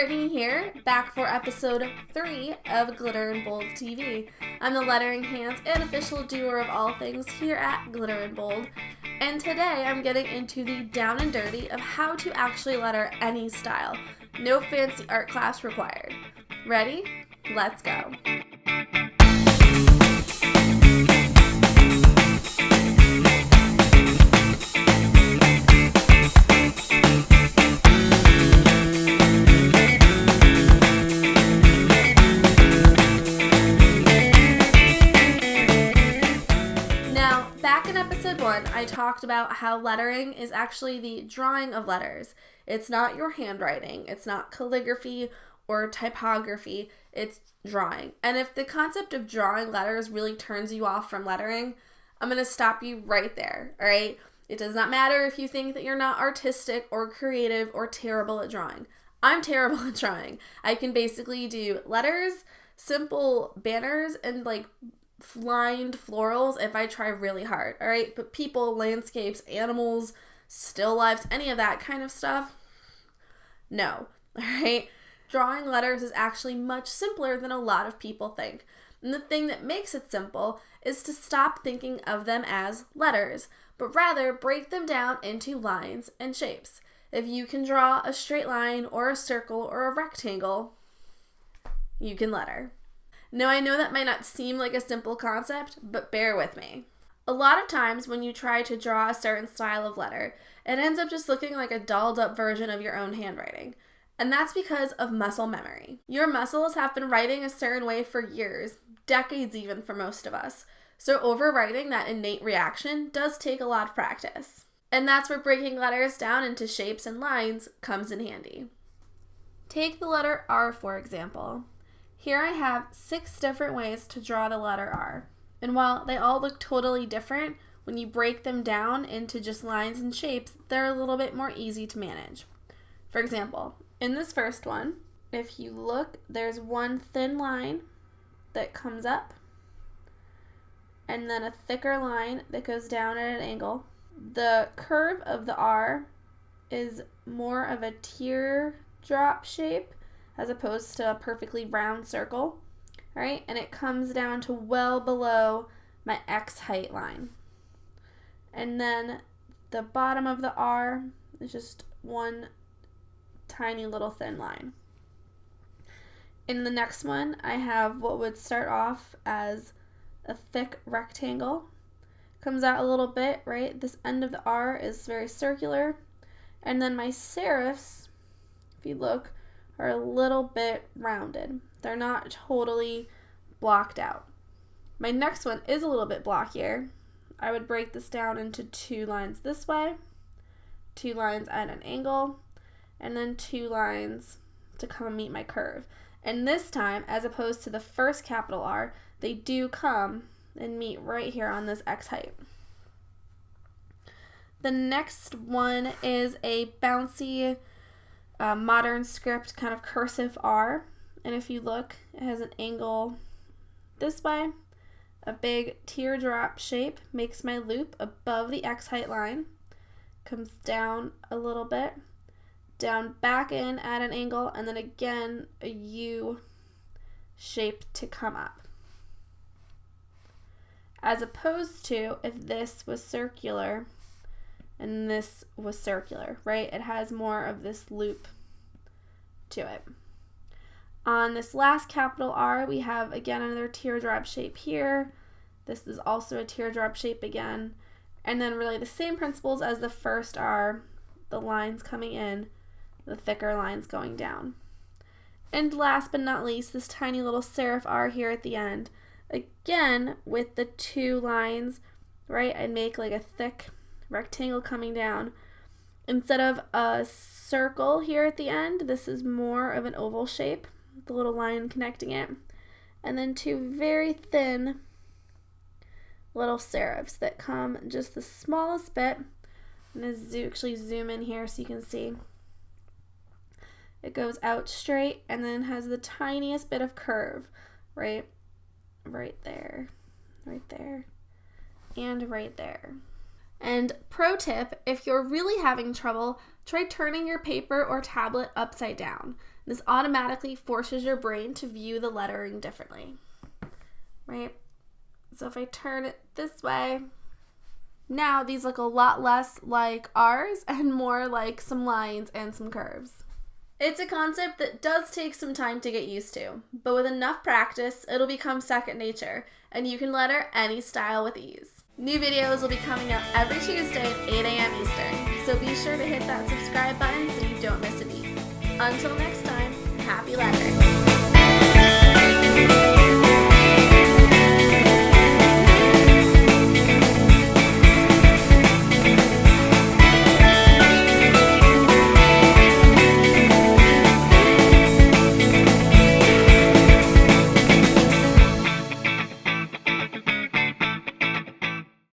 Brittany here, back for episode 3 of Glitter and Bold TV. I'm the lettering hands and official doer of all things here at Glitter and Bold, and today I'm getting into the down and dirty of how to actually letter any style. No fancy art class required. Ready? Let's go. I talked about how lettering is actually the drawing of letters. It's not your handwriting. It's not calligraphy or typography. It's drawing. And if the concept of drawing letters really turns you off from lettering, I'm going to stop you right there, all right? It does not matter if you think that you're not artistic or creative or terrible at drawing. I'm terrible at drawing. I can basically do letters, simple banners, and lined florals if I try really hard, all right? But people, landscapes, animals, still lifes, any of that kind of stuff, no, all right? Drawing letters is actually much simpler than a lot of people think. And the thing that makes it simple is to stop thinking of them as letters, but rather break them down into lines and shapes. If you can draw a straight line or a circle or a rectangle, you can letter. Now, I know that might not seem like a simple concept, but bear with me. A lot of times when you try to draw a certain style of letter, it ends up just looking like a dolled up version of your own handwriting. And that's because of muscle memory. Your muscles have been writing a certain way for years, decades even for most of us. So overwriting that innate reaction does take a lot of practice. And that's where breaking letters down into shapes and lines comes in handy. Take the letter R, for example. Here I have 6 different ways to draw the letter R, and while they all look totally different, when you break them down into just lines and shapes, they're a little bit more easy to manage. For example, in this first one, if you look, there's one thin line that comes up, and then a thicker line that goes down at an angle. The curve of the R is more of a teardrop shape, as opposed to a perfectly round circle, right? And it comes down to well below my X height line. And then the bottom of the R is just one tiny little thin line. In the next one, I have what would start off as a thick rectangle. Comes out a little bit, right? This end of the R is very circular. And then my serifs, if you look, are a little bit rounded. They're not totally blocked out. My next one is a little bit blockier. I would break this down into 2 lines this way, 2 lines at an angle, and then 2 lines to come and meet my curve. And this time, as opposed to the first capital R, they do come and meet right here on this X height. The next one is a bouncy modern script kind of cursive R, and if you look, it has an angle this way. A big teardrop shape makes my loop above the X height line, comes down a little bit, down back in at an angle, and then again a U shape to come up. As opposed to if this was circular and this was circular, right? It has more of this loop to it. On this last capital R, we have again another teardrop shape here. This is also a teardrop shape again. And then really the same principles as the first R, the lines coming in, the thicker lines going down. And last but not least, this tiny little serif R here at the end. Again, with the 2 lines, right? I'd make like a thick rectangle coming down. Instead of a circle here at the end, this is more of an oval shape, the little line connecting it. And then 2 very thin little serifs that come just the smallest bit. I'm going to actually zoom in here so you can see. It goes out straight and then has the tiniest bit of curve, right there, and right there. And pro tip, if you're really having trouble Try turning your paper or tablet upside down. This automatically forces your brain to view the lettering differently, right? So if I turn it this way, now these look a lot less like R's and more like some lines and some curves. It's a concept that does take some time to get used to, but with enough practice, it'll become second nature, and you can letter any style with ease. New videos will be coming out every Tuesday at 8 a.m. Eastern, so be sure to hit that subscribe button so you don't miss a beat. Until next time, happy lettering!